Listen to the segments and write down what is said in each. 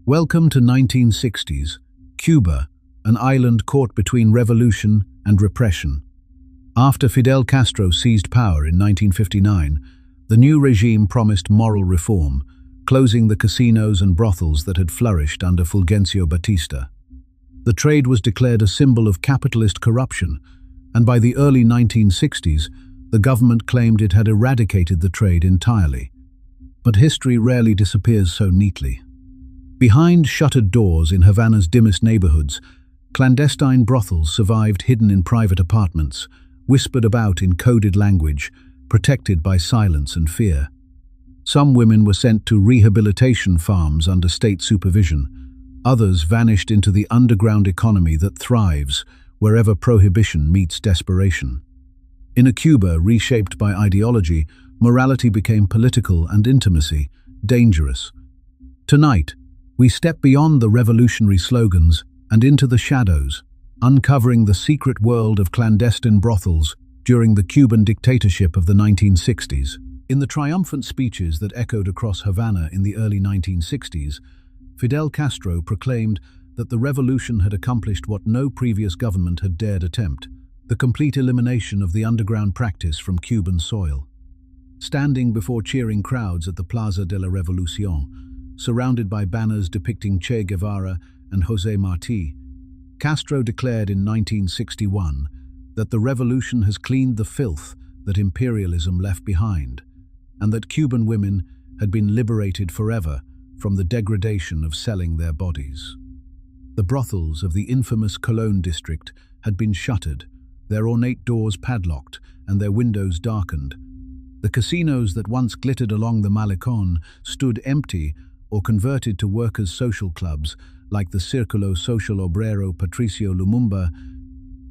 Welcome to 1960s, Cuba, an island caught between revolution and repression. After Fidel Castro seized power in 1959, the new regime promised moral reform, closing the casinos and brothels that had flourished under Fulgencio Batista. The trade was declared a symbol of capitalist corruption, and by the early 1960s, the government claimed it had eradicated the trade entirely. But history rarely disappears so neatly. Behind shuttered doors in Havana's dimmest neighborhoods, clandestine brothels survived hidden in private apartments, whispered about in coded language, protected by silence and fear. Some women were sent to rehabilitation farms under state supervision. Others vanished into the underground economy that thrives wherever prohibition meets desperation. In a Cuba reshaped by ideology, morality became political and intimacy, dangerous. Tonight, we step beyond the revolutionary slogans and into the shadows, uncovering the secret world of clandestine brothels during the Cuban dictatorship of the 1960s. In the triumphant speeches that echoed across Havana in the early 1960s, Fidel Castro proclaimed that the revolution had accomplished what no previous government had dared attempt: the complete elimination of the underground practice from Cuban soil. Standing before cheering crowds at the Plaza de la Revolución, surrounded by banners depicting Che Guevara and José Martí, Castro declared in 1961 that the revolution has cleaned the filth that imperialism left behind, and that Cuban women had been liberated forever from the degradation of selling their bodies. The brothels of the infamous Colón district had been shuttered, their ornate doors padlocked and their windows darkened. The casinos that once glittered along the Malecón stood empty or converted to workers' social clubs like the Círculo social Obrero Patricio Lumumba,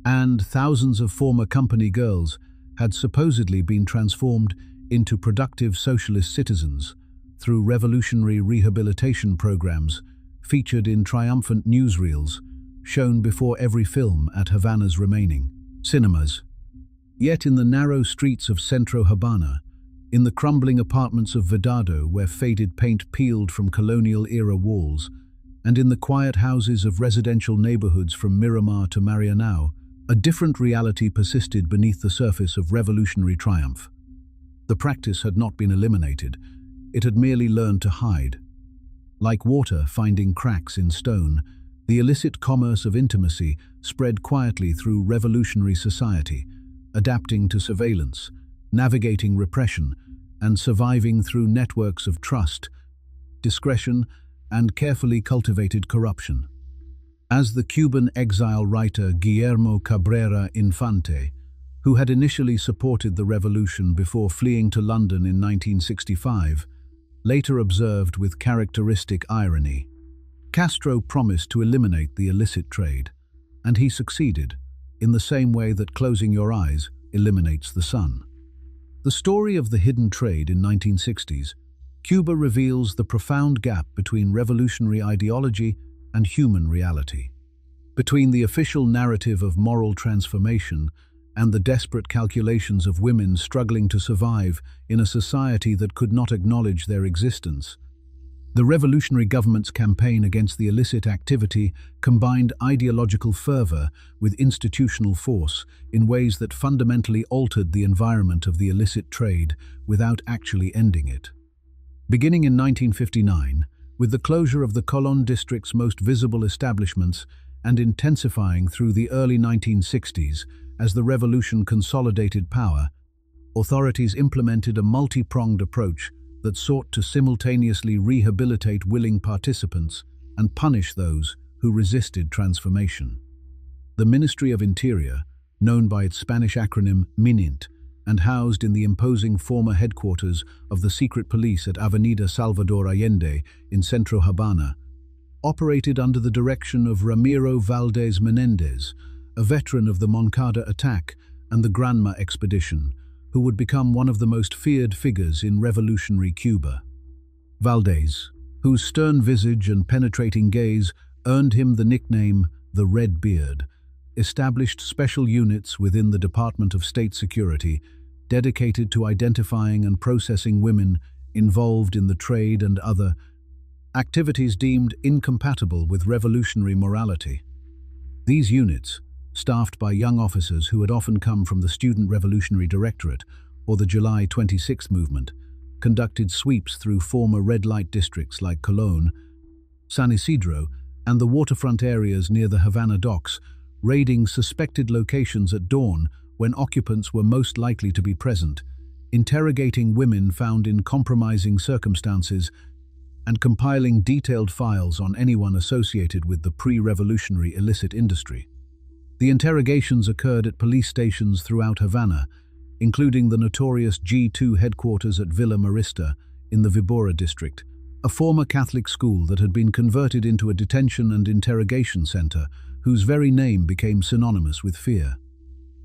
and thousands of former company girls had supposedly been transformed into productive socialist citizens through revolutionary rehabilitation programs featured in triumphant newsreels shown before every film at Havana's remaining cinemas. Yet in the narrow streets of Centro Habana, in the crumbling apartments of Vedado where faded paint peeled from colonial-era walls, and in the quiet houses of residential neighborhoods from Miramar to Marianao, a different reality persisted beneath the surface of revolutionary triumph. The practice had not been eliminated, it had merely learned to hide. Like water finding cracks in stone, the illicit commerce of intimacy spread quietly through revolutionary society, adapting to surveillance, navigating repression, and surviving through networks of trust, discretion, and carefully cultivated corruption. As the Cuban exile writer Guillermo Cabrera Infante, who had initially supported the revolution before fleeing to London in 1965, later observed with characteristic irony, Castro promised to eliminate the illicit trade, and he succeeded, in the same way that closing your eyes eliminates the sun. The story of the hidden trade in 1960s, Cuba reveals the profound gap between revolutionary ideology and human reality, between the official narrative of moral transformation and the desperate calculations of women struggling to survive in a society that could not acknowledge their existence. The revolutionary government's campaign against the illicit activity combined ideological fervor with institutional force in ways that fundamentally altered the environment of the illicit trade without actually ending it. Beginning in 1959, with the closure of the Colón district's most visible establishments and intensifying through the early 1960s as the revolution consolidated power, authorities implemented a multi-pronged approach that sought to simultaneously rehabilitate willing participants and punish those who resisted transformation. The Ministry of Interior, known by its Spanish acronym MININT, and housed in the imposing former headquarters of the secret police at Avenida Salvador Allende in Centro Habana, operated under the direction of Ramiro Valdez Menendez, a veteran of the Moncada attack and the Granma expedition, who would become one of the most feared figures in revolutionary Cuba. Valdez, whose stern visage and penetrating gaze earned him the nickname the Red Beard, established special units within the Department of State Security dedicated to identifying and processing women involved in the trade and other activities deemed incompatible with revolutionary morality. These units, staffed by young officers who had often come from the Student Revolutionary Directorate or the July 26 movement, conducted sweeps through former red light districts like Colón, San Isidro, and the waterfront areas near the Havana docks, raiding suspected locations at dawn when occupants were most likely to be present, interrogating women found in compromising circumstances, and compiling detailed files on anyone associated with the pre-revolutionary illicit industry. The interrogations occurred at police stations throughout Havana, including the notorious G2 headquarters at Villa Marista in the Vibora district, a former Catholic school that had been converted into a detention and interrogation center whose very name became synonymous with fear.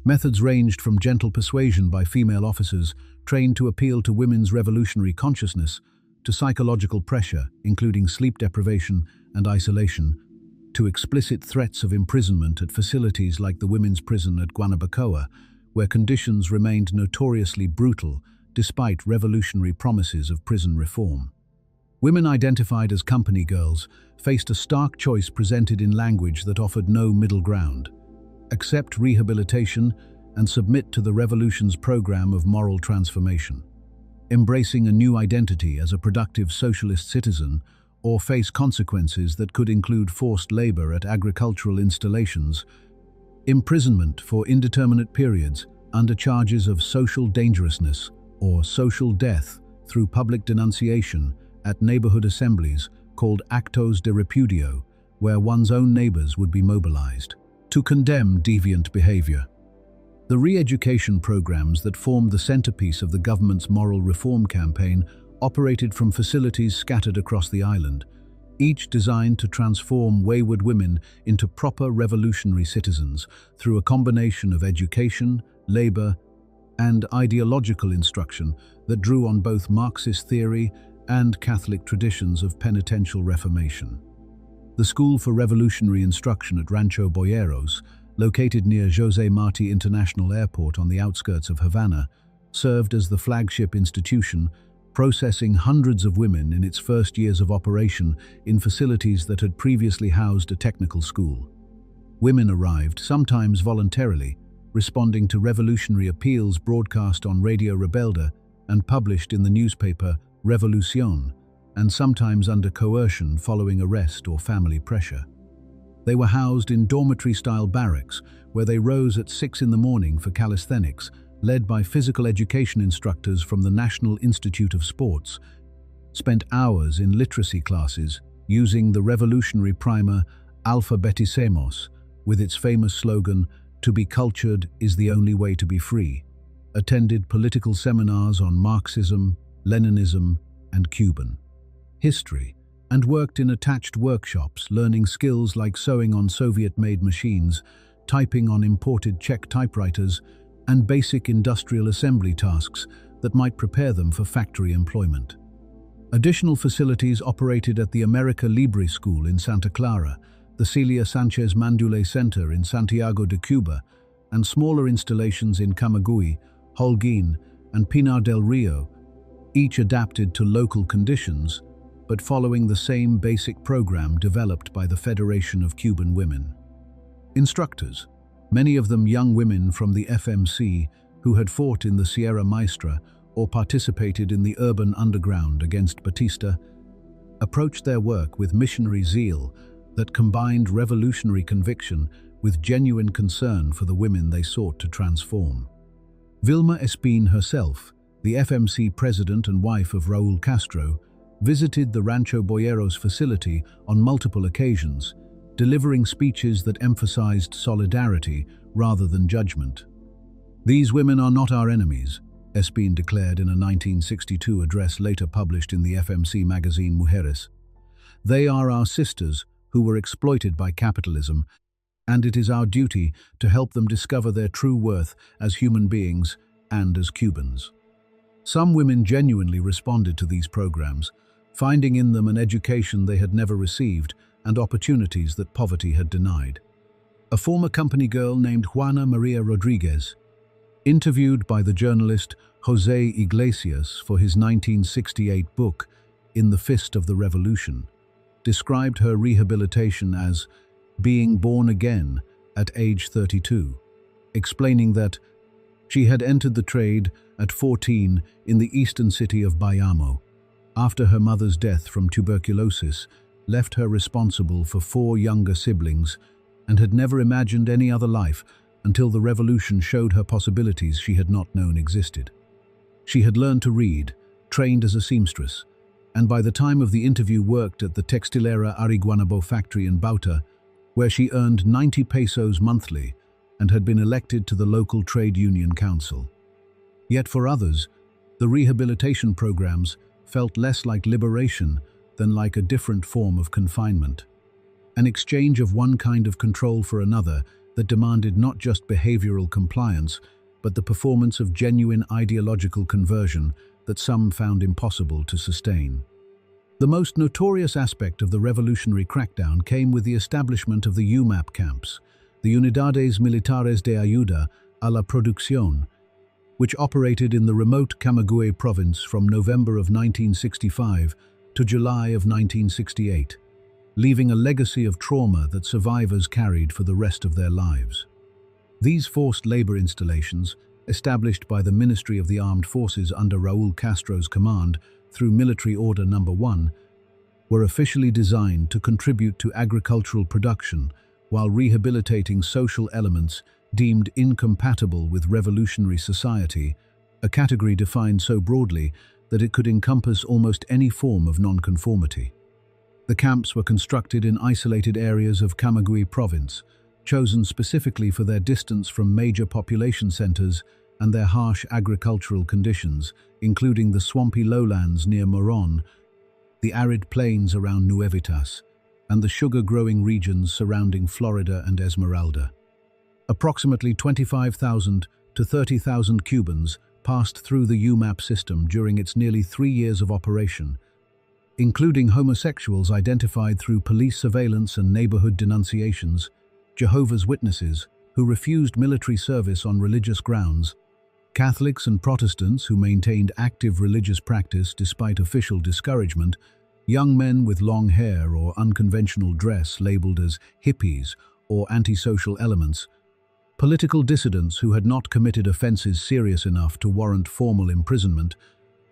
Methods ranged from gentle persuasion by female officers trained to appeal to women's revolutionary consciousness to psychological pressure, including sleep deprivation and isolation, to explicit threats of imprisonment at facilities like the women's prison at Guanabacoa, where conditions remained notoriously brutal despite revolutionary promises of prison reform. Women identified as company girls faced a stark choice presented in language that offered no middle ground: accept rehabilitation and submit to the revolution's program of moral transformation, embracing a new identity as a productive socialist citizen, or face consequences that could include forced labor at agricultural installations, imprisonment for indeterminate periods under charges of social dangerousness or social death through public denunciation at neighborhood assemblies called actos de repudio, where one's own neighbors would be mobilized to condemn deviant behavior. The re-education programs that formed the centerpiece of the government's moral reform campaign operated from facilities scattered across the island, each designed to transform wayward women into proper revolutionary citizens through a combination of education, labor, and ideological instruction that drew on both Marxist theory and Catholic traditions of penitential reformation. The School for Revolutionary Instruction at Rancho Boyeros, located near José Martí International Airport on the outskirts of Havana, served as the flagship institution, processing hundreds of women in its first years of operation in facilities that had previously housed a technical school. Women arrived, sometimes voluntarily, responding to revolutionary appeals broadcast on Radio Rebelda and published in the newspaper Revolución, and sometimes under coercion following arrest or family pressure. They were housed in dormitory-style barracks, where they rose at 6 in the morning for calisthenics, led by physical education instructors from the National Institute of Sports, spent hours in literacy classes using the revolutionary primer Alphabeticemos, with its famous slogan, "To be cultured is the only way to be free," attended political seminars on Marxism, Leninism, and Cuban history, and worked in attached workshops learning skills like sewing on Soviet-made machines, typing on imported Czech typewriters, and basic industrial assembly tasks that might prepare them for factory employment. Additional facilities operated at the America Libre School in Santa Clara, the Celia Sanchez Mandule Center in Santiago de Cuba, and smaller installations in Camagüey, Holguín, and Pinar del Rio, each adapted to local conditions, but following the same basic program developed by the Federation of Cuban Women. Instructors, many of them young women from the FMC who had fought in the Sierra Maestra or participated in the urban underground against Batista, approached their work with missionary zeal that combined revolutionary conviction with genuine concern for the women they sought to transform. Vilma Espín herself, the FMC president and wife of Raúl Castro, visited the Rancho Boyeros facility on multiple occasions, delivering speeches that emphasized solidarity rather than judgment. "These women are not our enemies," Espín declared in a 1962 address later published in the FMC magazine Mujeres. "They are our sisters who were exploited by capitalism, and it is our duty to help them discover their true worth as human beings and as Cubans." Some women genuinely responded to these programs, finding in them an education they had never received and opportunities that poverty had denied. A former company girl named Juana Maria Rodriguez, interviewed by the journalist José Iglesias for his 1968 book, In the Fist of the Revolution, described her rehabilitation as being born again at age 32, explaining that she had entered the trade at 14 in the eastern city of Bayamo, after her mother's death from tuberculosis left her responsible for 4 younger siblings, and had never imagined any other life until the revolution showed her possibilities she had not known existed. She had learned to read, trained as a seamstress, and by the time of the interview worked at the Textilera Ariguanabo factory in Bauta, where she earned 90 pesos monthly and had been elected to the local trade union council. Yet for others, the rehabilitation programs felt less like liberation than like a different form of confinement. An exchange of one kind of control for another that demanded not just behavioral compliance, but the performance of genuine ideological conversion that some found impossible to sustain. The most notorious aspect of the revolutionary crackdown came with the establishment of the UMAP camps, the Unidades Militares de Ayuda a la Producción, which operated in the remote Camagüey province from November of 1965 to July of 1968, leaving a legacy of trauma that survivors carried for the rest of their lives. These forced labor installations, established by the Ministry of the Armed Forces under Raúl Castro's command through Military Order No. 1, were officially designed to contribute to agricultural production while rehabilitating social elements deemed incompatible with revolutionary society, a category defined so broadly that it could encompass almost any form of nonconformity. The camps were constructed in isolated areas of Camagüey province, chosen specifically for their distance from major population centers and their harsh agricultural conditions, including the swampy lowlands near Morón, the arid plains around Nuevitas, and the sugar-growing regions surrounding Florida and Esmeralda. Approximately 25,000 to 30,000 Cubans passed through the UMAP system during its nearly 3 years of operation, including homosexuals identified through police surveillance and neighborhood denunciations, Jehovah's Witnesses, who refused military service on religious grounds, Catholics and Protestants who maintained active religious practice despite official discouragement, young men with long hair or unconventional dress labeled as hippies or antisocial elements, political dissidents who had not committed offenses serious enough to warrant formal imprisonment,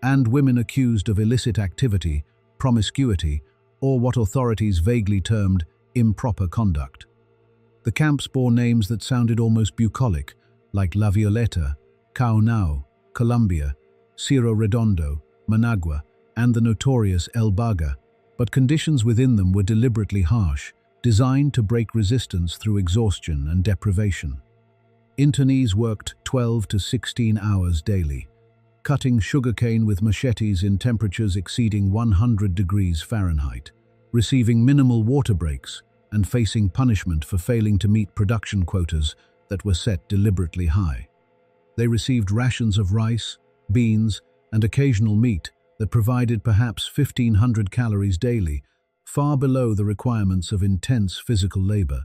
and women accused of illicit activity, promiscuity, or what authorities vaguely termed improper conduct. The camps bore names that sounded almost bucolic, like La Violeta, Caonao, Colombia, Cerro Redondo, Managua, and the notorious El Baga, but conditions within them were deliberately harsh, designed to break resistance through exhaustion and deprivation. Internees worked 12 to 16 hours daily, cutting sugarcane with machetes in temperatures exceeding 100 degrees Fahrenheit, receiving minimal water breaks, and facing punishment for failing to meet production quotas that were set deliberately high. They received rations of rice, beans, and occasional meat that provided perhaps 1,500 calories daily, far below the requirements of intense physical labor.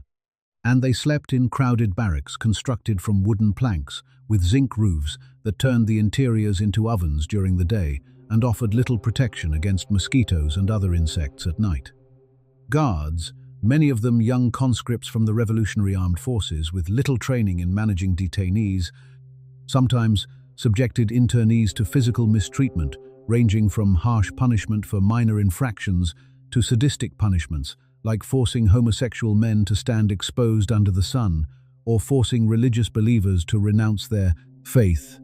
And they slept in crowded barracks constructed from wooden planks with zinc roofs that turned the interiors into ovens during the day and offered little protection against mosquitoes and other insects at night. Guards, many of them young conscripts from the Revolutionary Armed Forces with little training in managing detainees, sometimes subjected internees to physical mistreatment, ranging from harsh punishment for minor infractions to sadistic punishments, like forcing homosexual men to stand exposed under the sun, or forcing religious believers to renounce their faith.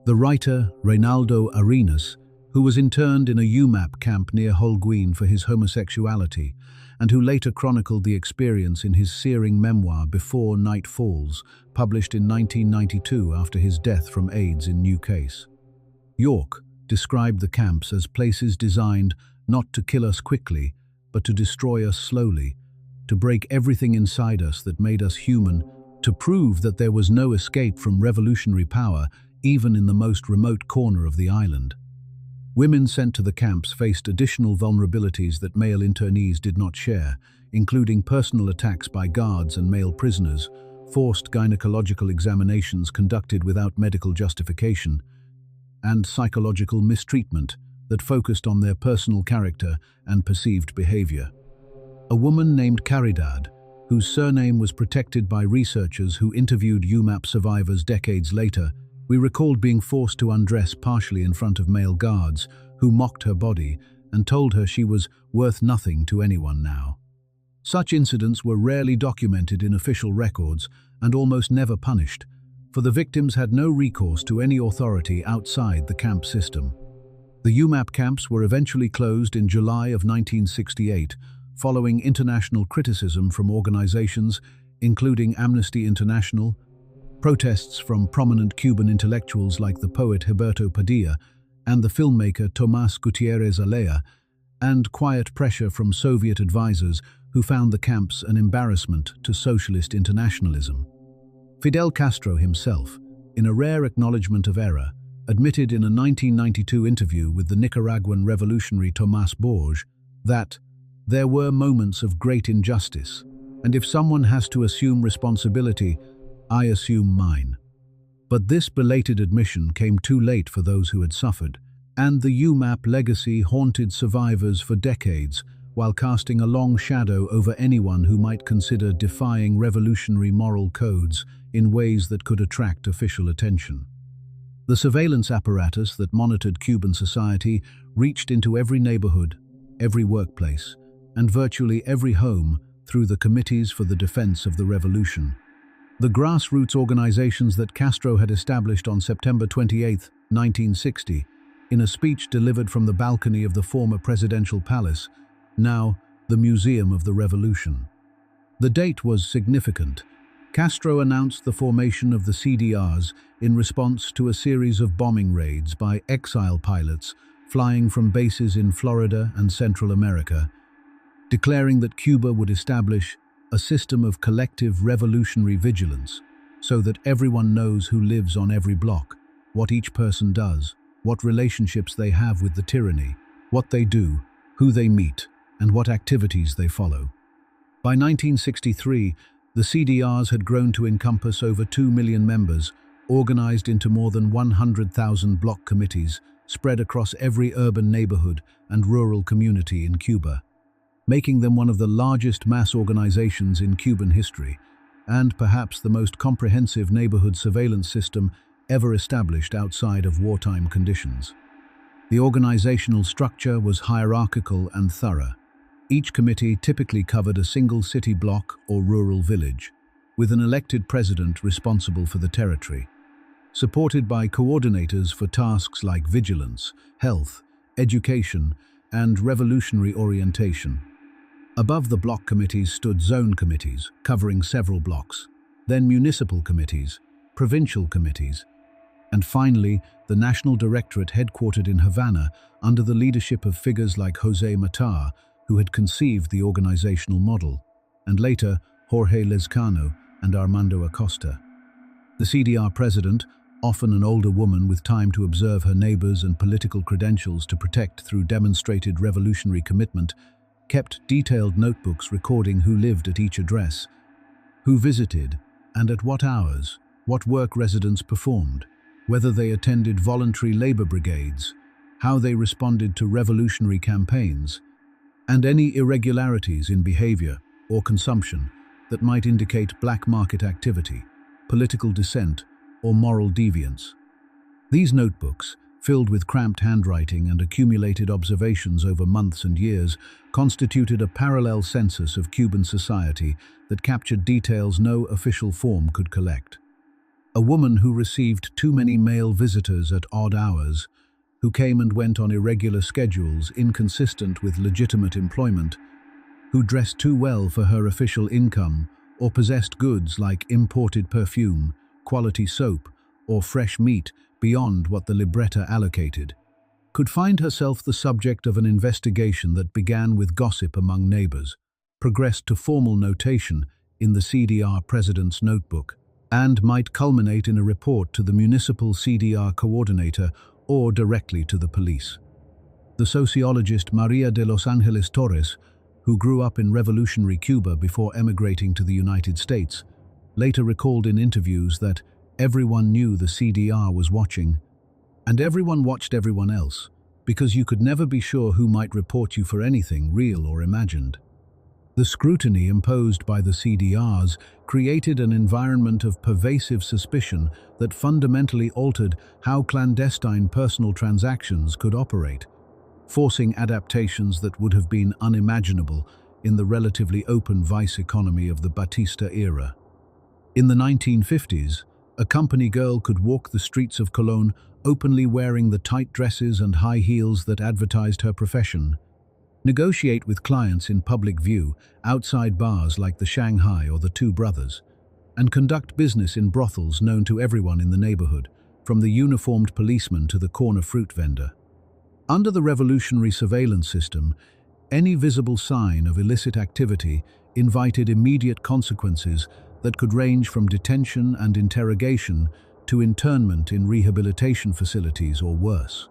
The writer Reynaldo Arenas, who was interned in a UMAP camp near Holguin for his homosexuality, and who later chronicled the experience in his searing memoir Before Night Falls, published in 1992 after his death from AIDS in New Case. York described the camps as places designed not to kill us quickly, but to destroy us slowly, to break everything inside us that made us human, to prove that there was no escape from revolutionary power even in the most remote corner of the island. Women sent to the camps faced additional vulnerabilities that male internees did not share, including personal attacks by guards and male prisoners, forced gynecological examinations conducted without medical justification, and psychological mistreatment that focused on their personal character and perceived behavior. A woman named Caridad, whose surname was protected by researchers who interviewed UMAP survivors decades later, we recalled being forced to undress partially in front of male guards, who mocked her body and told her she was worth nothing to anyone now. Such incidents were rarely documented in official records and almost never punished, for the victims had no recourse to any authority outside the camp system. The UMAP camps were eventually closed in July of 1968, following international criticism from organizations including Amnesty International, protests from prominent Cuban intellectuals like the poet Gilberto Padilla and the filmmaker Tomás Gutiérrez Alea, and quiet pressure from Soviet advisors who found the camps an embarrassment to socialist internationalism. Fidel Castro himself, in a rare acknowledgement of error, admitted in a 1992 interview with the Nicaraguan revolutionary Tomás Borges that there were moments of great injustice, and if someone has to assume responsibility, I assume mine. But this belated admission came too late for those who had suffered, and the UMAP legacy haunted survivors for decades, while casting a long shadow over anyone who might consider defying revolutionary moral codes in ways that could attract official attention. The surveillance apparatus that monitored Cuban society reached into every neighborhood, every workplace, and virtually every home through the Committees for the Defense of the Revolution. The grassroots organizations that Castro had established on September 28, 1960, in a speech delivered from the balcony of the former presidential palace, now the Museum of the Revolution. The date was significant. Castro announced the formation of the CDRs in response to a series of bombing raids by exile pilots flying from bases in Florida and Central America, declaring that Cuba would establish a system of collective revolutionary vigilance so that everyone knows who lives on every block, what each person does, what relationships they have with the tyranny, what they do, who they meet, and what activities they follow. By 1963, the CDRs had grown to encompass over 2 million members, organized into more than 100,000 block committees spread across every urban neighborhood and rural community in Cuba, making them one of the largest mass organizations in Cuban history, and perhaps the most comprehensive neighborhood surveillance system ever established outside of wartime conditions. The organizational structure was hierarchical and thorough. Each committee typically covered a single city block or rural village, with an elected president responsible for the territory, supported by coordinators for tasks like vigilance, health, education, and revolutionary orientation. Above the block committees stood zone committees, covering several blocks, then municipal committees, provincial committees, and finally, the National Directorate headquartered in Havana under the leadership of figures like José Matar, who had conceived the organizational model, and later Jorge Lezcano and Armando Acosta. The CDR president, often an older woman with time to observe her neighbors and political credentials to protect through demonstrated revolutionary commitment, kept detailed notebooks recording who lived at each address, who visited, and at what hours, what work residents performed, whether they attended voluntary labor brigades, how they responded to revolutionary campaigns, and any irregularities in behavior or consumption that might indicate black market activity, political dissent, or moral deviance. These notebooks, filled with cramped handwriting and accumulated observations over months and years, constituted a parallel census of Cuban society that captured details no official form could collect. A woman who received too many male visitors at odd hours, who came and went on irregular schedules inconsistent with legitimate employment, who dressed too well for her official income or possessed goods like imported perfume, quality soap, or fresh meat beyond what the libretta allocated, could find herself the subject of an investigation that began with gossip among neighbors, progressed to formal notation in the CDR president's notebook, and might culminate in a report to the municipal CDR coordinator or directly to the police. The sociologist María de los Ángeles Torres, who grew up in revolutionary Cuba before emigrating to the United States, later recalled in interviews that everyone knew the CDR was watching, and everyone watched everyone else, because you could never be sure who might report you for anything real or imagined. The scrutiny imposed by the CDRs created an environment of pervasive suspicion that fundamentally altered how clandestine personal transactions could operate, forcing adaptations that would have been unimaginable in the relatively open vice economy of the Batista era. In the 1950s, a company girl could walk the streets of Colón openly wearing the tight dresses and high heels that advertised her profession, negotiate with clients in public view outside bars like the Shanghai or the Two Brothers, and conduct business in brothels known to everyone in the neighborhood, from the uniformed policeman to the corner fruit vendor. Under the revolutionary surveillance system, any visible sign of illicit activity invited immediate consequences that could range from detention and interrogation to internment in rehabilitation facilities or worse.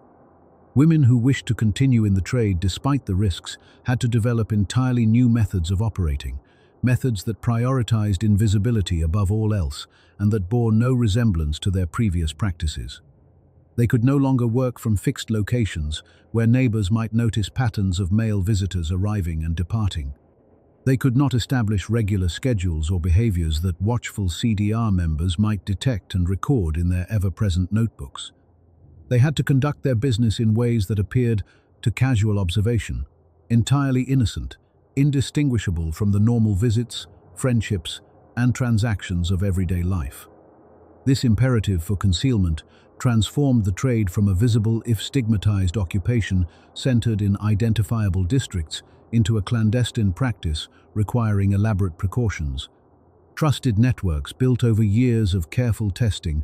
Women who wished to continue in the trade despite the risks had to develop entirely new methods of operating, methods that prioritized invisibility above all else and that bore no resemblance to their previous practices. They could no longer work from fixed locations where neighbors might notice patterns of male visitors arriving and departing. They could not establish regular schedules or behaviors that watchful CDR members might detect and record in their ever-present notebooks. They had to conduct their business in ways that appeared to casual observation, entirely innocent, indistinguishable from the normal visits, friendships, and transactions of everyday life. This imperative for concealment transformed the trade from a visible, if stigmatized, occupation centered in identifiable districts into a clandestine practice requiring elaborate precautions. Trusted networks built over years of careful testing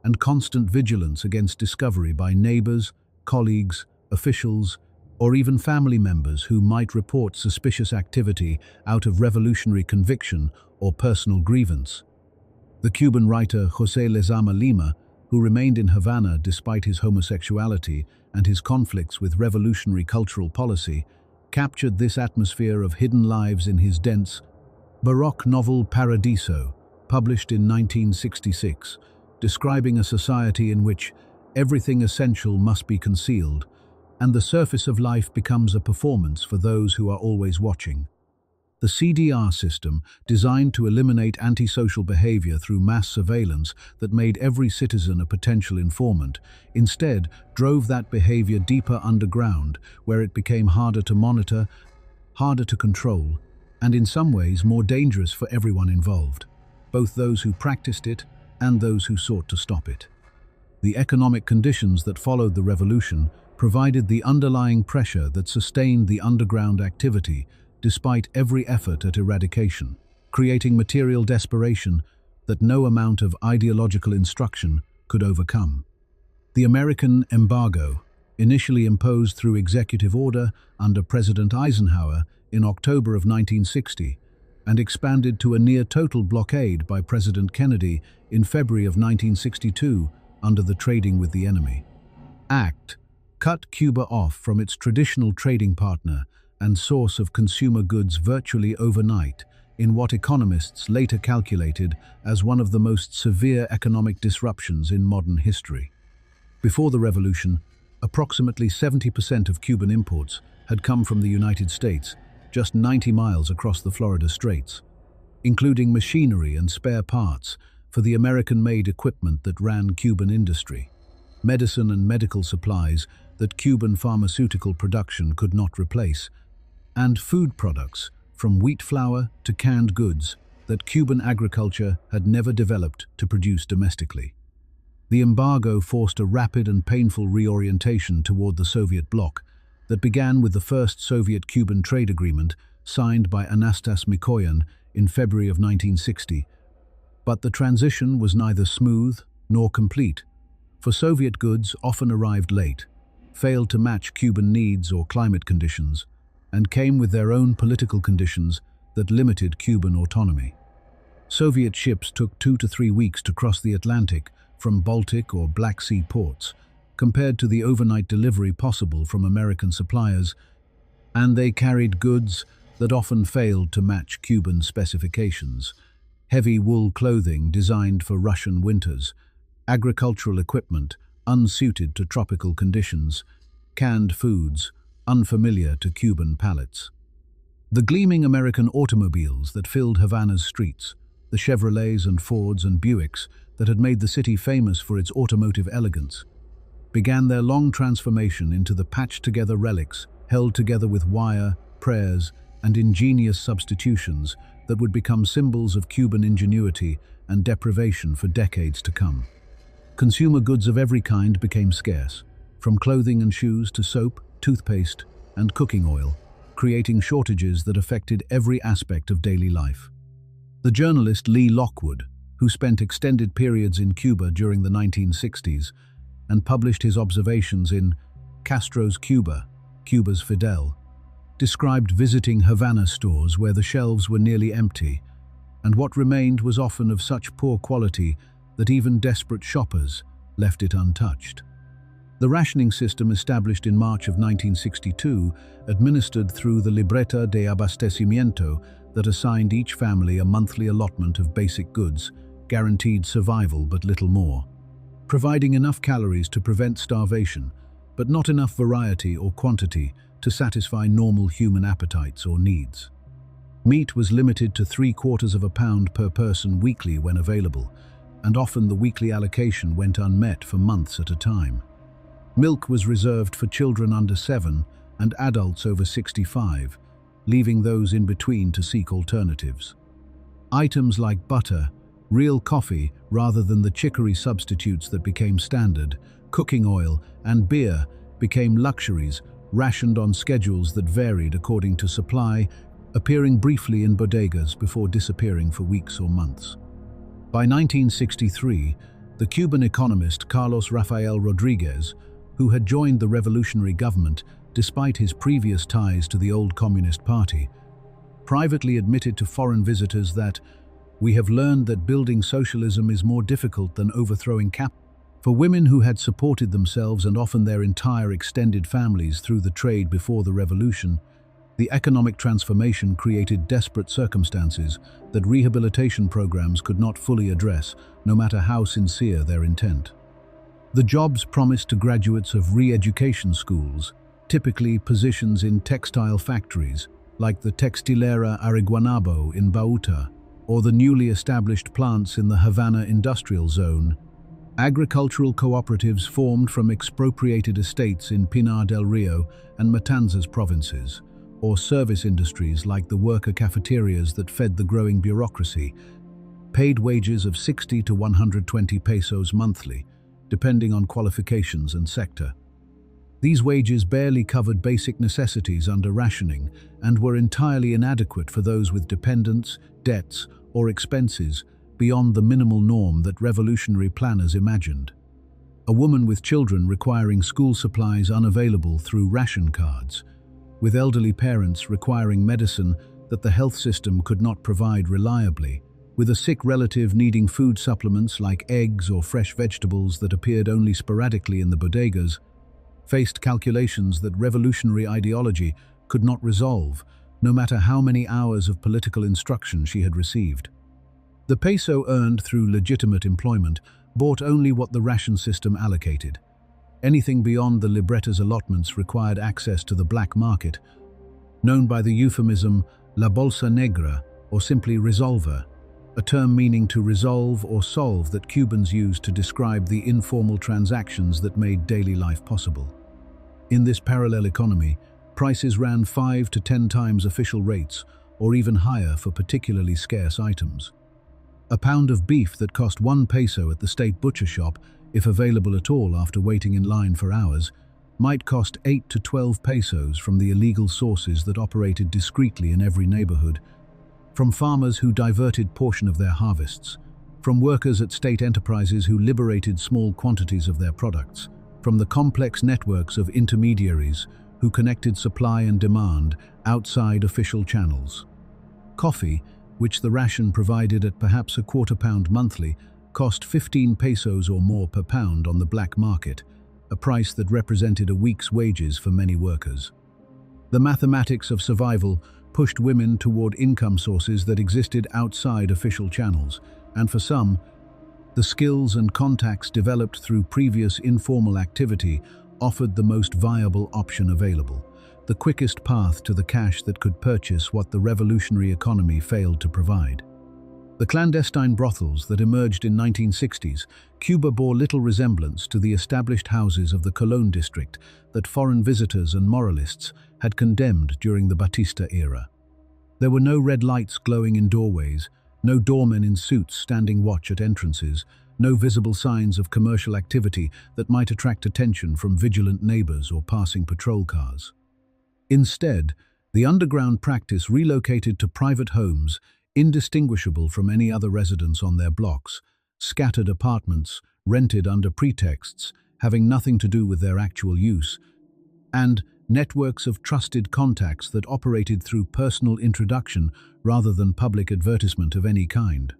and constant vigilance against discovery by neighbors, colleagues, officials, or even family members who might report suspicious activity out of revolutionary conviction or personal grievance. The Cuban writer José Lezama Lima, who remained in Havana despite his homosexuality and his conflicts with revolutionary cultural policy, captured this atmosphere of hidden lives in his dense, Baroque novel Paradiso, published in 1966, describing a society in which everything essential must be concealed, and the surface of life becomes a performance for those who are always watching. The CDR system, designed to eliminate antisocial behavior through mass surveillance that made every citizen a potential informant, instead drove that behavior deeper underground, where it became harder to monitor, harder to control, and in some ways more dangerous for everyone involved, both those who practiced it and those who sought to stop it. The economic conditions that followed the revolution provided the underlying pressure that sustained the underground activity despite every effort at eradication, creating material desperation that no amount of ideological instruction could overcome. The American embargo, initially imposed through executive order under President Eisenhower in October of 1960, and expanded to a near-total blockade by President Kennedy in February of 1962 under the Trading with the Enemy Act, cut Cuba off from its traditional trading partner and source of consumer goods virtually overnight in what economists later calculated as one of the most severe economic disruptions in modern history. Before the revolution, approximately 70% of Cuban imports had come from the United States, just 90 miles across the Florida Straits, including machinery and spare parts for the American-made equipment that ran Cuban industry, medicine and medical supplies that Cuban pharmaceutical production could not replace, and food products, from wheat flour to canned goods, that Cuban agriculture had never developed to produce domestically. The embargo forced a rapid and painful reorientation toward the Soviet bloc that began with the first Soviet-Cuban trade agreement signed by Anastas Mikoyan in February of 1960. But the transition was neither smooth nor complete, for Soviet goods often arrived late, failed to match Cuban needs or climate conditions, and came with their own political conditions that limited Cuban autonomy. Soviet ships took 2 to 3 weeks to cross the Atlantic from Baltic or Black Sea ports, compared to the overnight delivery possible from American suppliers, and they carried goods that often failed to match Cuban specifications. Heavy wool clothing designed for Russian winters, agricultural equipment unsuited to tropical conditions, canned foods unfamiliar to Cuban palates. The gleaming American automobiles that filled Havana's streets, the Chevrolets and Fords and Buicks that had made the city famous for its automotive elegance, began their long transformation into the patched-together relics held together with wire, prayers, and ingenious substitutions that would become symbols of Cuban ingenuity and deprivation for decades to come. Consumer goods of every kind became scarce, from clothing and shoes to soap, toothpaste, and cooking oil, creating shortages that affected every aspect of daily life. The journalist Lee Lockwood, who spent extended periods in Cuba during the 1960s and published his observations in Castro's Cuba, Cuba's Fidel, described visiting Havana stores where the shelves were nearly empty, and what remained was often of such poor quality that even desperate shoppers left it untouched. The rationing system established in March of 1962, administered through the Libreta de Abastecimiento that assigned each family a monthly allotment of basic goods, guaranteed survival but little more, providing enough calories to prevent starvation, but not enough variety or quantity to satisfy normal human appetites or needs. Meat was limited to 3/4 of a pound per person weekly when available, and often the weekly allocation went unmet for months at a time. Milk was reserved for children under 7 and adults over 65, leaving those in between to seek alternatives. Items like butter, real coffee rather than the chicory substitutes that became standard, cooking oil, and beer became luxuries rationed on schedules that varied according to supply, appearing briefly in bodegas before disappearing for weeks or months. By 1963, the Cuban economist Carlos Rafael Rodriguez, who had joined the revolutionary government despite his previous ties to the old Communist Party, privately admitted to foreign visitors that "we have learned that building socialism is more difficult than overthrowing capitalism." For women who had supported themselves and often their entire extended families through the trade before the revolution, the economic transformation created desperate circumstances that rehabilitation programs could not fully address, no matter how sincere their intent. The jobs promised to graduates of re-education schools, typically positions in textile factories, like the Textilera Ariguanabo in Bauta, or the newly established plants in the Havana industrial zone. Agricultural cooperatives formed from expropriated estates in Pinar del Rio and Matanzas provinces, or service industries like the worker cafeterias that fed the growing bureaucracy, paid wages of 60 to 120 pesos monthly, depending on qualifications and sector. These wages barely covered basic necessities under rationing and were entirely inadequate for those with dependents, debts, or expenses beyond the minimal norm that revolutionary planners imagined. A woman with children requiring school supplies unavailable through ration cards, with elderly parents requiring medicine that the health system could not provide reliably, with a sick relative needing food supplements like eggs or fresh vegetables that appeared only sporadically in the bodegas, faced calculations that revolutionary ideology could not resolve, no matter how many hours of political instruction she had received. The peso earned through legitimate employment bought only what the ration system allocated. Anything beyond the libreta's allotments required access to the black market, known by the euphemism La Bolsa Negra, or simply resolver, a term meaning to resolve or solve that Cubans used to describe the informal transactions that made daily life possible. In this parallel economy, prices ran 5 to 10 times official rates, or even higher for particularly scarce items. A pound of beef that cost 1 peso at the state butcher shop, if available at all after waiting in line for hours, might cost 8 to 12 pesos from the illegal sources that operated discreetly in every neighborhood, from farmers who diverted portion of their harvests, from workers at state enterprises who liberated small quantities of their products, from the complex networks of intermediaries who connected supply and demand outside official channels. Coffee, which the ration provided at perhaps a £1/4 monthly, cost 15 pesos or more per pound on the black market, a price that represented a week's wages for many workers. The mathematics of survival pushed women toward income sources that existed outside official channels, and for some, the skills and contacts developed through previous informal activity offered the most viable option available. the quickest path to the cash that could purchase what the revolutionary economy failed to provide. The clandestine brothels that emerged in 1960s, Cuba bore little resemblance to the established houses of the Colón district that foreign visitors and moralists had condemned during the Batista era. There were no red lights glowing in doorways, no doormen in suits standing watch at entrances, no visible signs of commercial activity that might attract attention from vigilant neighbors or passing patrol cars. Instead, the underground practice relocated to private homes, indistinguishable from any other residence on their blocks, scattered apartments, rented under pretexts, having nothing to do with their actual use, and networks of trusted contacts that operated through personal introduction rather than public advertisement of any kind.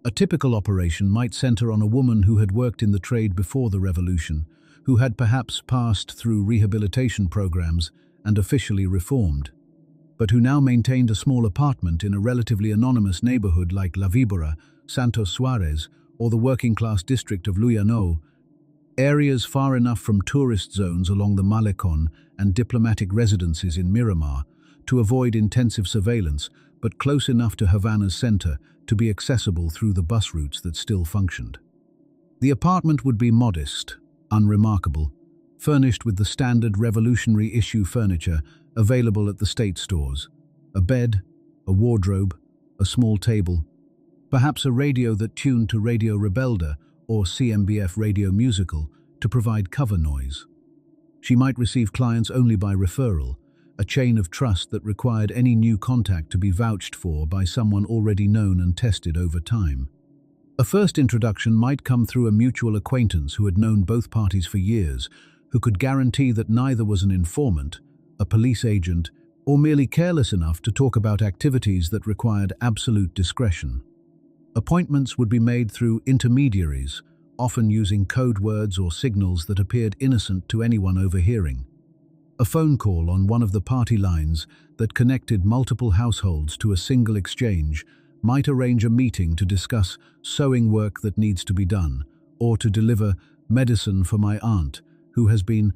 A typical operation might center on a woman who had worked in the trade before the revolution, who had perhaps passed through rehabilitation programs and officially reformed, but who now maintained a small apartment in a relatively anonymous neighborhood like La Víbora, Santos Suárez, or the working-class district of Luyano, areas far enough from tourist zones along the Malecón and diplomatic residences in Miramar to avoid intensive surveillance, but close enough to Havana's center to be accessible through the bus routes that still functioned. The apartment would be modest, unremarkable, furnished with the standard revolutionary issue furniture available at the state stores: a bed, a wardrobe, a small table, perhaps a radio that tuned to Radio Rebelda or CMBF Radio Musical to provide cover noise. She might receive clients only by referral, a chain of trust that required any new contact to be vouched for by someone already known and tested over time. A first introduction might come through a mutual acquaintance who had known both parties for years, who could guarantee that neither was an informant, a police agent, or merely careless enough to talk about activities that required absolute discretion. Appointments would be made through intermediaries, often using code words or signals that appeared innocent to anyone overhearing. A phone call on one of the party lines that connected multiple households to a single exchange might arrange a meeting to discuss sewing work that needs to be done, or to deliver medicine for my aunt, who has been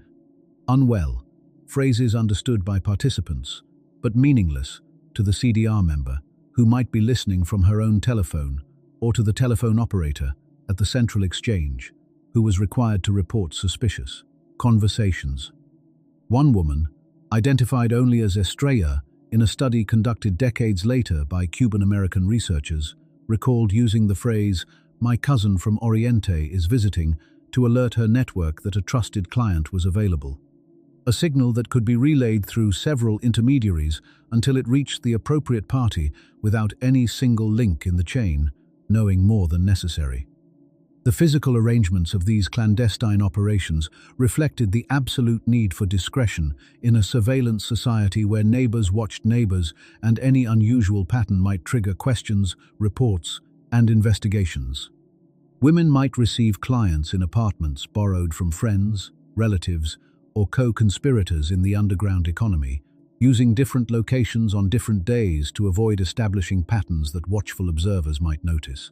unwell, phrases understood by participants, but meaningless to the CDR member, who might be listening from her own telephone, or to the telephone operator at the central exchange, who was required to report suspicious conversations. One woman, identified only as Estrella in a study conducted decades later by Cuban-American researchers, recalled using the phrase, "My cousin from Oriente is visiting," to alert her network that a trusted client was available. A signal that could be relayed through several intermediaries until it reached the appropriate party without any single link in the chain, knowing more than necessary. The physical arrangements of these clandestine operations reflected the absolute need for discretion in a surveillance society where neighbors watched neighbors and any unusual pattern might trigger questions, reports, and investigations. Women might receive clients in apartments borrowed from friends, relatives, or co-conspirators in the underground economy, using different locations on different days to avoid establishing patterns that watchful observers might notice.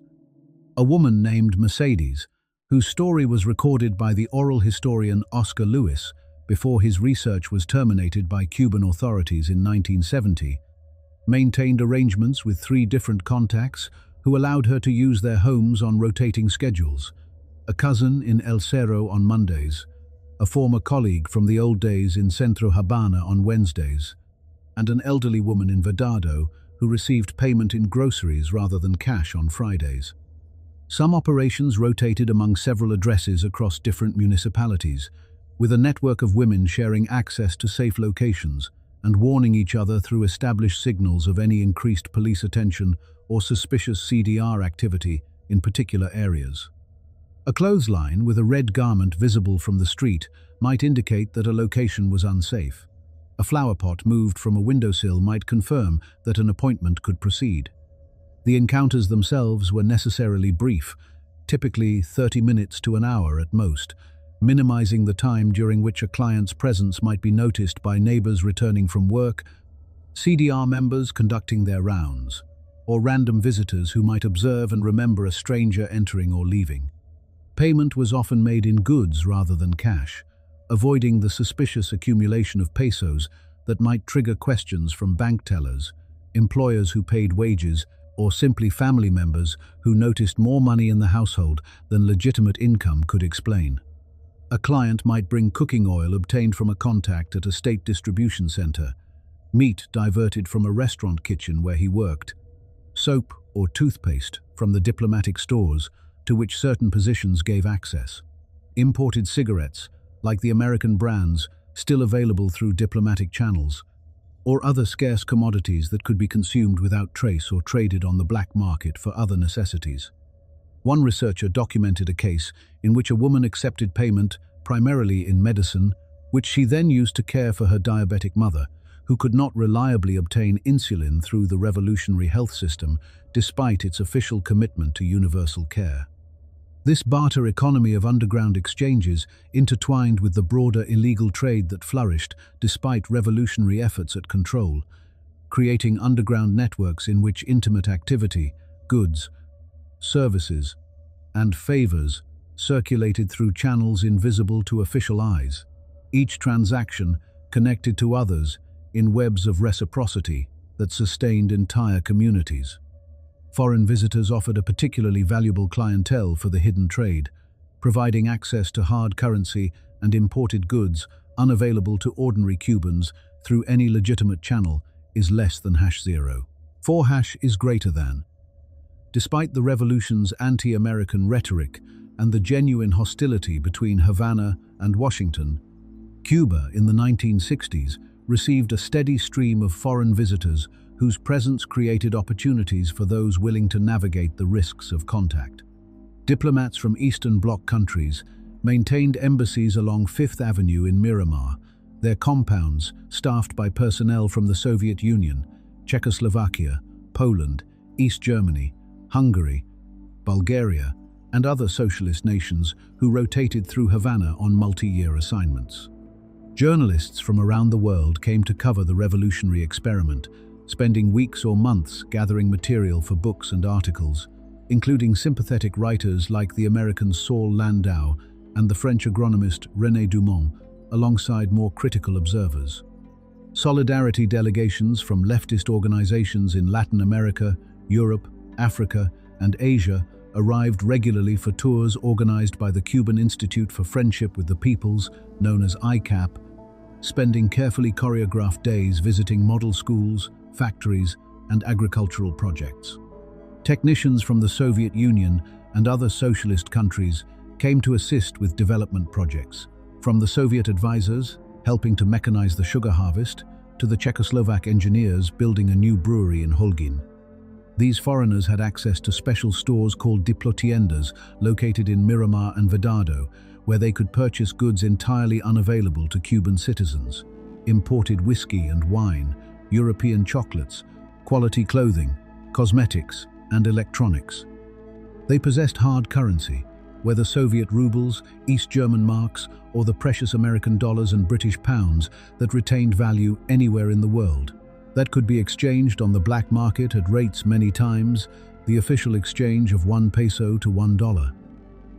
A woman named Mercedes, whose story was recorded by the oral historian Oscar Lewis before his research was terminated by Cuban authorities in 1970, maintained arrangements with 3 different contacts who allowed her to use their homes on rotating schedules: a cousin in El Cerro on Mondays, a former colleague from the old days in Centro Habana on Wednesdays, and an elderly woman in Vedado who received payment in groceries rather than cash on Fridays. Some operations rotated among several addresses across different municipalities, with a network of women sharing access to safe locations and warning each other through established signals of any increased police attention or suspicious CDR activity in particular areas. A clothesline with a red garment visible from the street might indicate that a location was unsafe. A flower pot moved from a windowsill might confirm that an appointment could proceed. The encounters themselves were necessarily brief, typically 30 minutes to an hour at most, minimizing the time during which a client's presence might be noticed by neighbors returning from work, CDR members conducting their rounds, or random visitors who might observe and remember a stranger entering or leaving. Payment was often made in goods rather than cash, avoiding the suspicious accumulation of pesos that might trigger questions from bank tellers, employers who paid wages, or simply family members who noticed more money in the household than legitimate income could explain. A client might bring cooking oil obtained from a contact at a state distribution center, meat diverted from a restaurant kitchen where he worked, soap or toothpaste from the diplomatic stores to which certain positions gave access, imported cigarettes, like the American brands, still available through diplomatic channels, or other scarce commodities that could be consumed without trace or traded on the black market for other necessities. One researcher documented a case in which a woman accepted payment primarily in medicine, which she then used to care for her diabetic mother, who could not reliably obtain insulin through the revolutionary health system despite its official commitment to universal care. This barter economy of underground exchanges intertwined with the broader illegal trade that flourished despite revolutionary efforts at control, creating underground networks in which intimate activity, goods, services, and favors circulated through channels invisible to official eyes, each transaction connected to others in webs of reciprocity that sustained entire communities. Foreign visitors offered a particularly valuable clientele for the hidden trade, providing access to hard currency and imported goods unavailable to ordinary Cubans through any legitimate channel is less than #0. 4# is greater than. Despite the revolution's anti-American rhetoric and the genuine hostility between Havana and Washington, Cuba in the 1960s received a steady stream of foreign visitors whose presence created opportunities for those willing to navigate the risks of contact. Diplomats from Eastern Bloc countries maintained embassies along Fifth Avenue in Miramar, their compounds staffed by personnel from the Soviet Union, Czechoslovakia, Poland, East Germany, Hungary, Bulgaria, and other socialist nations who rotated through Havana on multi-year assignments. Journalists from around the world came to cover the revolutionary experiment, spending weeks or months gathering material for books and articles, including sympathetic writers like the American Saul Landau and the French agronomist René Dumont, alongside more critical observers. Solidarity delegations from leftist organizations in Latin America, Europe, Africa, and Asia arrived regularly for tours organized by the Cuban Institute for Friendship with the Peoples, known as ICAP, spending carefully choreographed days visiting model schools, factories, and agricultural projects. Technicians from the Soviet Union and other socialist countries came to assist with development projects, from the Soviet advisors helping to mechanize the sugar harvest to the Czechoslovak engineers building a new brewery in Holguín. These foreigners had access to special stores called diplotiendas located in Miramar and Vedado, where they could purchase goods entirely unavailable to Cuban citizens: imported whiskey and wine, European chocolates, quality clothing, cosmetics, and electronics. They possessed hard currency, whether Soviet rubles, East German marks, or the precious American dollars and British pounds that retained value anywhere in the world. That could be exchanged on the black market at rates many times the official exchange of 1 peso to $1.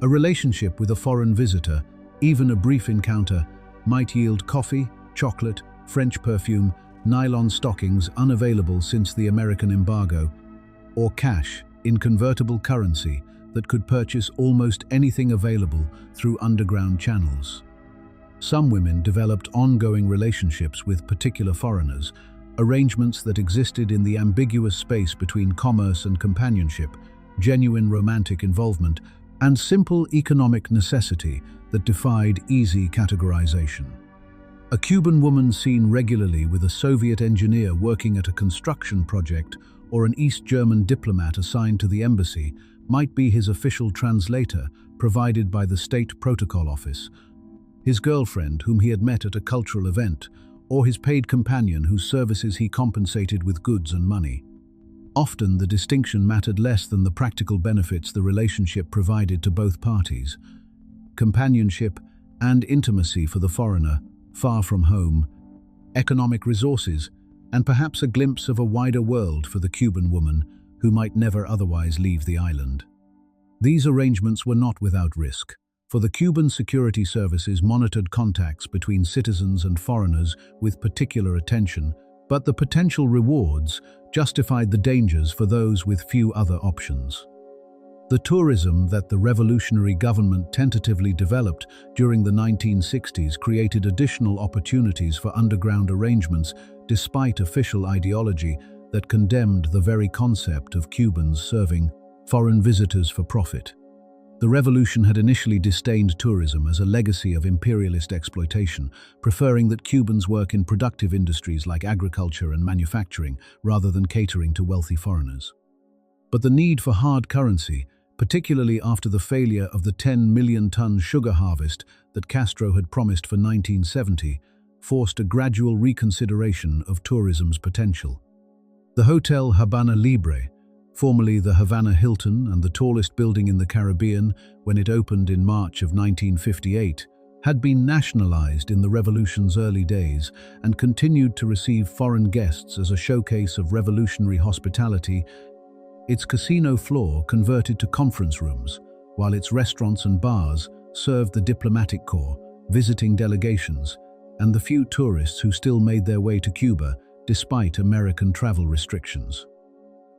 A relationship with a foreign visitor, even a brief encounter, might yield coffee, chocolate, French perfume, nylon stockings unavailable since the American embargo, or cash in convertible currency that could purchase almost anything available through underground channels. Some women developed ongoing relationships with particular foreigners, arrangements that existed in the ambiguous space between commerce and companionship, genuine romantic involvement, and simple economic necessity that defied easy categorization. A Cuban woman seen regularly with a Soviet engineer working at a construction project or an East German diplomat assigned to the embassy might be his official translator provided by the State Protocol Office, his girlfriend whom he had met at a cultural event, or his paid companion whose services he compensated with goods and money. Often the distinction mattered less than the practical benefits the relationship provided to both parties: companionship and intimacy for the foreigner, far from home, economic resources, and perhaps a glimpse of a wider world for the Cuban woman who might never otherwise leave the island. These arrangements were not without risk. for the Cuban security services monitored contacts between citizens and foreigners with particular attention, but the potential rewards justified the dangers for those with few other options. The tourism that the revolutionary government tentatively developed during the 1960s created additional opportunities for underground arrangements despite official ideology that condemned the very concept of Cubans serving foreign visitors for profit. The revolution had initially disdained tourism as a legacy of imperialist exploitation, preferring that Cubans work in productive industries like agriculture and manufacturing rather than catering to wealthy foreigners. But the need for hard currency, particularly after the failure of the 10-million-ton sugar harvest that Castro had promised for 1970, forced a gradual reconsideration of tourism's potential. The Hotel Habana Libre, formerly the Havana Hilton and the tallest building in the Caribbean when it opened in March of 1958, had been nationalized in the revolution's early days and continued to receive foreign guests as a showcase of revolutionary hospitality. Its casino floor converted to conference rooms, while its restaurants and bars served the diplomatic corps, visiting delegations, and the few tourists who still made their way to Cuba despite American travel restrictions.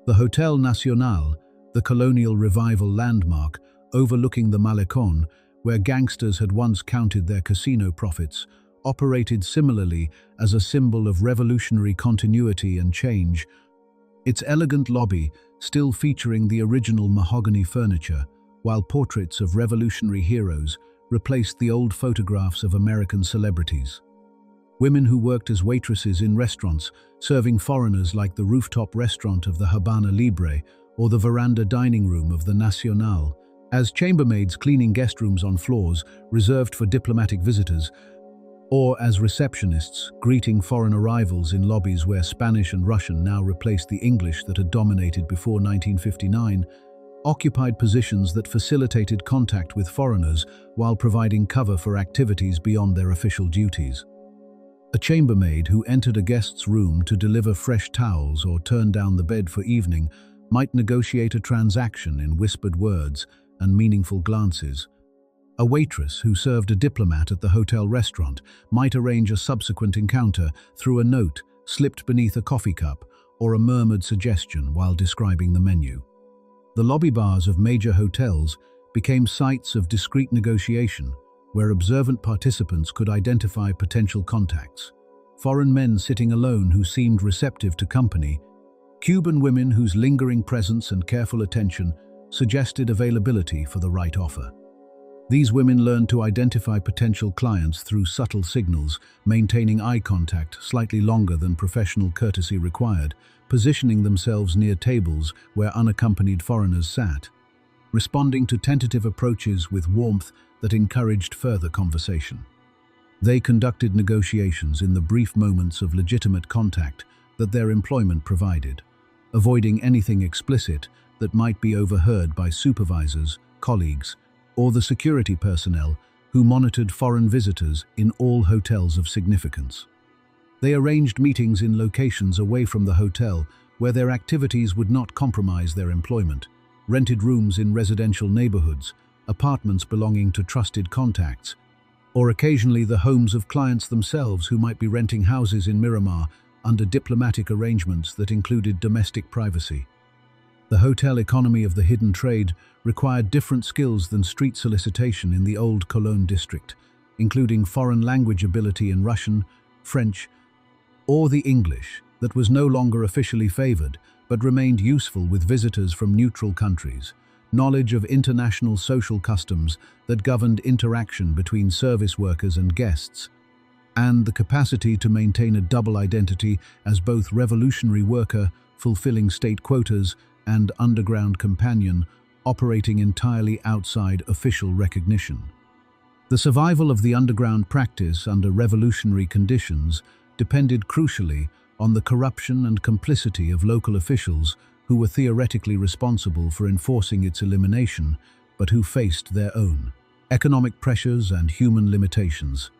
The Hotel Nacional, the colonial revival landmark overlooking the Malecón, where gangsters had once counted their casino profits, operated similarly as a symbol of revolutionary continuity and change. Its elegant lobby still featuring the original mahogany furniture, while portraits of revolutionary heroes replaced the old photographs of American celebrities. Women who worked as waitresses in restaurants, serving foreigners like the rooftop restaurant of the Habana Libre or the veranda dining room of the Nacional, as chambermaids cleaning guest rooms on floors reserved for diplomatic visitors, or as receptionists greeting foreign arrivals in lobbies where Spanish and Russian now replaced the English that had dominated before 1959, occupied positions that facilitated contact with foreigners while providing cover for activities beyond their official duties. A chambermaid who entered a guest's room to deliver fresh towels or turn down the bed for evening might negotiate a transaction in whispered words and meaningful glances. A waitress who served a diplomat at the hotel restaurant might arrange a subsequent encounter through a note slipped beneath a coffee cup or a murmured suggestion while describing the menu. The lobby bars of major hotels became sites of discreet negotiation, where observant participants could identify potential contacts. Foreign men sitting alone who seemed receptive to company, Cuban women whose lingering presence and careful attention suggested availability for the right offer. These women learned to identify potential clients through subtle signals, maintaining eye contact slightly longer than professional courtesy required, positioning themselves near tables where unaccompanied foreigners sat, responding to tentative approaches with warmth that encouraged further conversation. They conducted negotiations in the brief moments of legitimate contact that their employment provided, avoiding anything explicit that might be overheard by supervisors, colleagues, or the security personnel who monitored foreign visitors in all hotels of significance. They arranged meetings in locations away from the hotel where their activities would not compromise their employment, rented rooms in residential neighborhoods, apartments belonging to trusted contacts, or occasionally the homes of clients themselves who might be renting houses in Miramar under diplomatic arrangements that included domestic privacy. The hotel economy of the hidden trade required different skills than street solicitation in the old Colón district, including foreign language ability in Russian, French, or the English that was no longer officially favored but remained useful with visitors from neutral countries, knowledge of international social customs that governed interaction between service workers and guests, and the capacity to maintain a double identity as both revolutionary worker, fulfilling state quotas, and underground companion, operating entirely outside official recognition. The survival of the underground practice under revolutionary conditions depended crucially on the corruption and complicity of local officials who were theoretically responsible for enforcing its elimination, but who faced their own economic pressures and human limitations.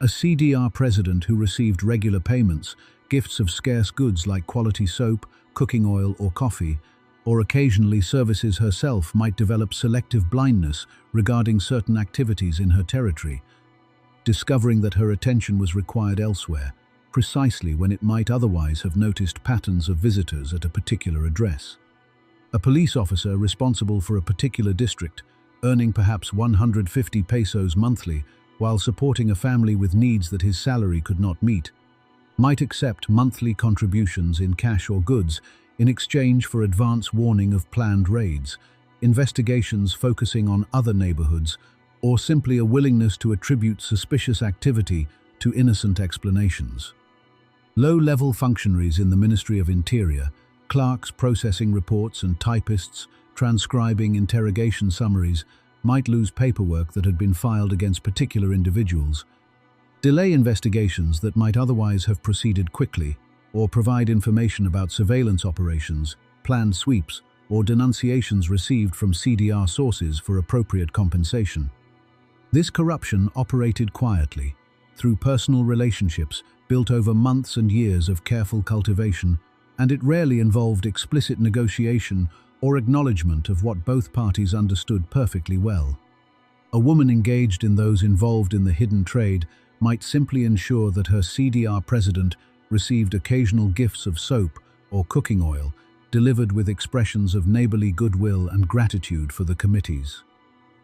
A CDR president who received regular payments, gifts of scarce goods like quality soap, cooking oil, or coffee, or occasionally services herself might develop selective blindness regarding certain activities in her territory, discovering that her attention was required elsewhere, precisely when it might otherwise have noticed patterns of visitors at a particular address. A police officer responsible for a particular district, earning perhaps 150 pesos monthly while supporting a family with needs that his salary could not meet, might accept monthly contributions in cash or goods in exchange for advance warning of planned raids, investigations focusing on other neighborhoods, or simply a willingness to attribute suspicious activity to innocent explanations. Low-level functionaries in the Ministry of Interior, clerks processing reports and typists transcribing interrogation summaries, might lose paperwork that had been filed against particular individuals, delay investigations that might otherwise have proceeded quickly, or provide information about surveillance operations, planned sweeps, or denunciations received from CDR sources for appropriate compensation. This corruption operated quietly, through personal relationships built over months and years of careful cultivation, and it rarely involved explicit negotiation or acknowledgement of what both parties understood perfectly well. A woman engaged in those involved in the hidden trade might simply ensure that her CDR president received occasional gifts of soap or cooking oil, delivered with expressions of neighborly goodwill and gratitude for the committees.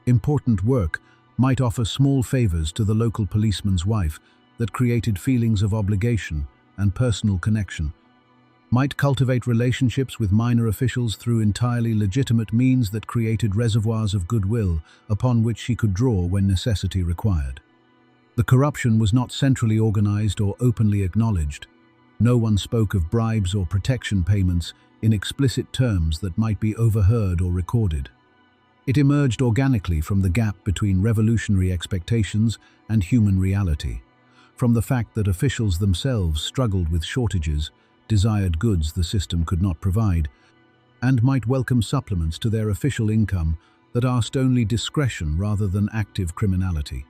Important work might offer small favors to the local policeman's wife that created feelings of obligation and personal connection, might cultivate relationships with minor officials through entirely legitimate means that created reservoirs of goodwill upon which she could draw when necessity required. The corruption was not centrally organized or openly acknowledged. No one spoke of bribes or protection payments in explicit terms that might be overheard or recorded. It emerged organically from the gap between revolutionary expectations and human reality, from the fact that officials themselves struggled with shortages, desired goods the system could not provide, and might welcome supplements to their official income that asked only discretion rather than active criminality.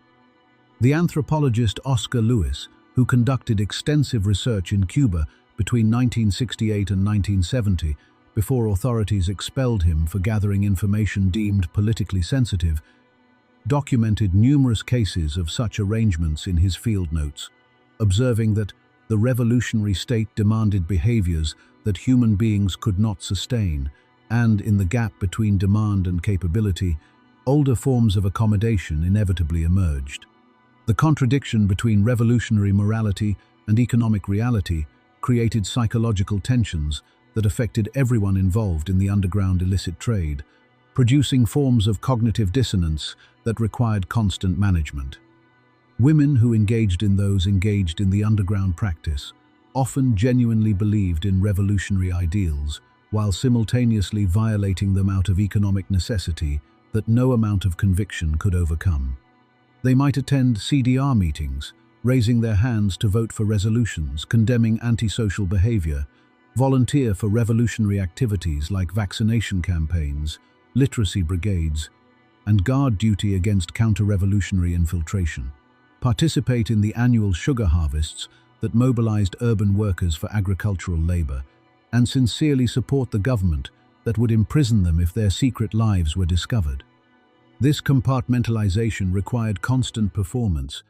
The anthropologist Oscar Lewis, who conducted extensive research in Cuba between 1968 and 1970, before authorities expelled him for gathering information deemed politically sensitive, documented numerous cases of such arrangements in his field notes, observing that the revolutionary state demanded behaviors that human beings could not sustain, and in the gap between demand and capability, older forms of accommodation inevitably emerged. The contradiction between revolutionary morality and economic reality created psychological tensions that affected everyone involved in the underground illicit trade, producing forms of cognitive dissonance that required constant management. Women who engaged in the underground practice often genuinely believed in revolutionary ideals, while simultaneously violating them out of economic necessity that no amount of conviction could overcome. They might attend CDR meetings, raising their hands to vote for resolutions condemning antisocial behavior, volunteer for revolutionary activities like vaccination campaigns, literacy brigades, and guard duty against counter-revolutionary infiltration, participate in the annual sugar harvests that mobilized urban workers for agricultural labor, and sincerely support the government that would imprison them if their secret lives were discovered. This compartmentalization required constant performance,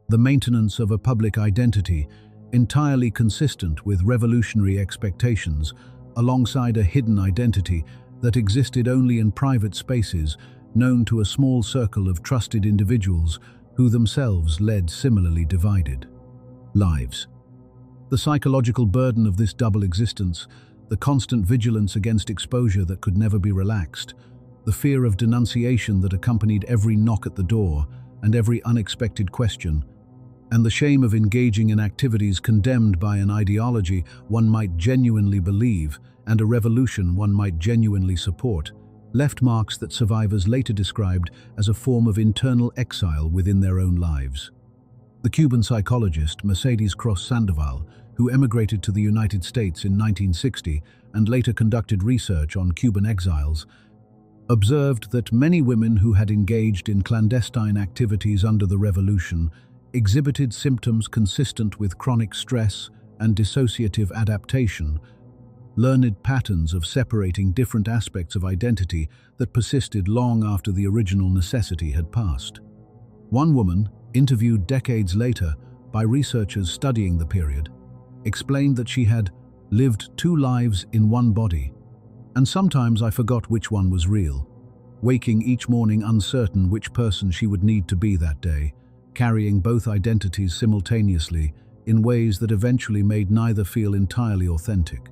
the maintenance of a public identity entirely consistent with revolutionary expectations, alongside a hidden identity that existed only in private spaces known to a small circle of trusted individuals who themselves led similarly divided lives. The psychological burden of this double existence, the constant vigilance against exposure that could never be relaxed, the fear of denunciation that accompanied every knock at the door and every unexpected question, and the shame of engaging in activities condemned by an ideology one might genuinely believe and a revolution one might genuinely support, left marks that survivors later described as a form of internal exile within their own lives. The Cuban psychologist Mercedes Cross Sandoval, who emigrated to the United States in 1960 and later conducted research on Cuban exiles, observed that many women who had engaged in clandestine activities under the revolution exhibited symptoms consistent with chronic stress and dissociative adaptation, learned patterns of separating different aspects of identity that persisted long after the original necessity had passed. One woman, interviewed decades later by researchers studying the period, explained that she had lived two lives in one body, and sometimes I forgot which one was real, waking each morning uncertain which person she would need to be that day, carrying both identities simultaneously in ways that eventually made neither feel entirely authentic.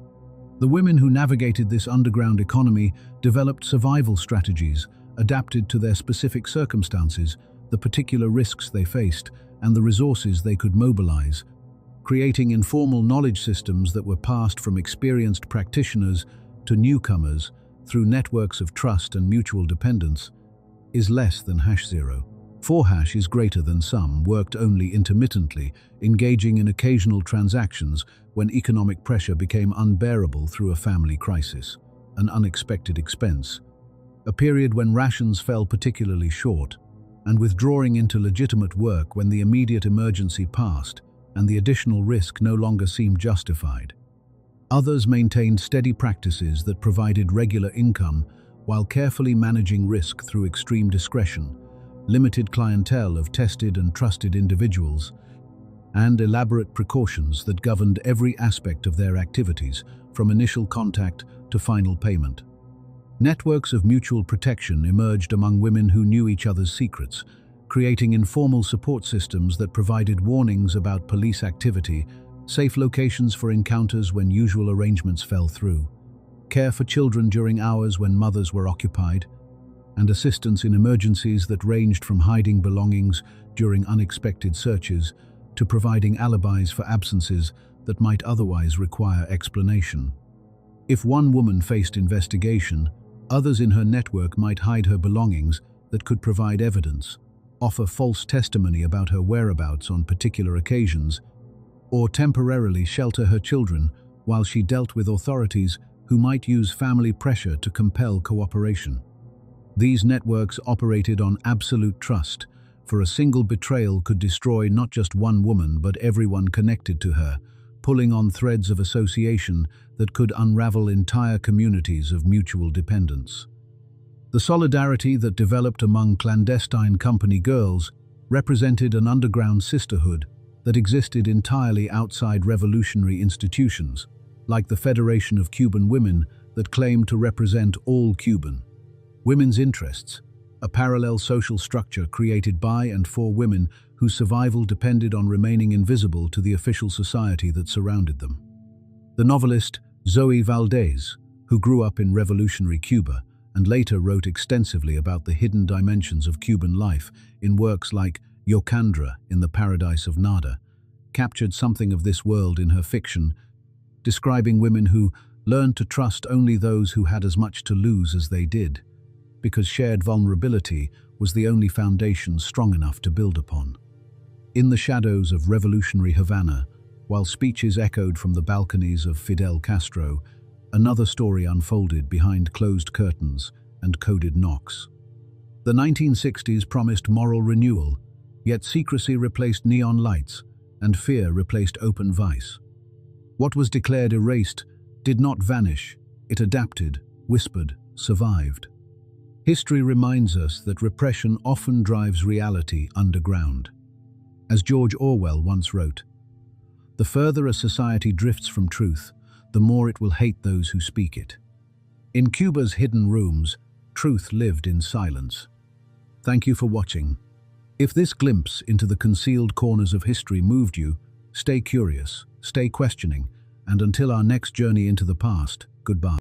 The women who navigated this underground economy developed survival strategies adapted to their specific circumstances, the particular risks they faced, and the resources they could mobilize, creating informal knowledge systems that were passed from experienced practitioners to newcomers through networks of trust and mutual dependence, is less than #0. 4# is greater than sum, worked only intermittently, engaging in occasional transactions when economic pressure became unbearable through a family crisis, an unexpected expense, a period when rations fell particularly short, and withdrawing into legitimate work when the immediate emergency passed and the additional risk no longer seemed justified. Others maintained steady practices that provided regular income while carefully managing risk through extreme discretion, limited clientele of tested and trusted individuals, and elaborate precautions that governed every aspect of their activities, from initial contact to final payment. Networks of mutual protection emerged among women who knew each other's secrets, creating informal support systems that provided warnings about police activity, safe locations for encounters when usual arrangements fell through, care for children during hours when mothers were occupied, and assistance in emergencies that ranged from hiding belongings during unexpected searches to providing alibis for absences that might otherwise require explanation. If one woman faced investigation, others in her network might hide her belongings that could provide evidence, offer false testimony about her whereabouts on particular occasions, or temporarily shelter her children while she dealt with authorities who might use family pressure to compel cooperation. These networks operated on absolute trust, for a single betrayal could destroy not just one woman but everyone connected to her, pulling on threads of association that could unravel entire communities of mutual dependence. The solidarity that developed among clandestine company girls represented an underground sisterhood that existed entirely outside revolutionary institutions, like the Federation of Cuban Women that claimed to represent all Cuban. Women's interests, a parallel social structure created by and for women whose survival depended on remaining invisible to the official society that surrounded them. The novelist Zoe Valdez, who grew up in revolutionary Cuba and later wrote extensively about the hidden dimensions of Cuban life in works like Yocandra in the Paradise of Nada, captured something of this world in her fiction, describing women who learned to trust only those who had as much to lose as they did, because shared vulnerability was the only foundation strong enough to build upon. In the shadows of revolutionary Havana, while speeches echoed from the balconies of Fidel Castro, another story unfolded behind closed curtains and coded knocks. The 1960s promised moral renewal, yet secrecy replaced neon lights and fear replaced open vice. What was declared erased did not vanish, it adapted, whispered, survived. History reminds us that repression often drives reality underground. As George Orwell once wrote, "The further a society drifts from truth, the more it will hate those who speak it." In Cuba's hidden rooms, truth lived in silence. Thank you for watching. If this glimpse into the concealed corners of history moved you, stay curious, stay questioning, and until our next journey into the past, goodbye.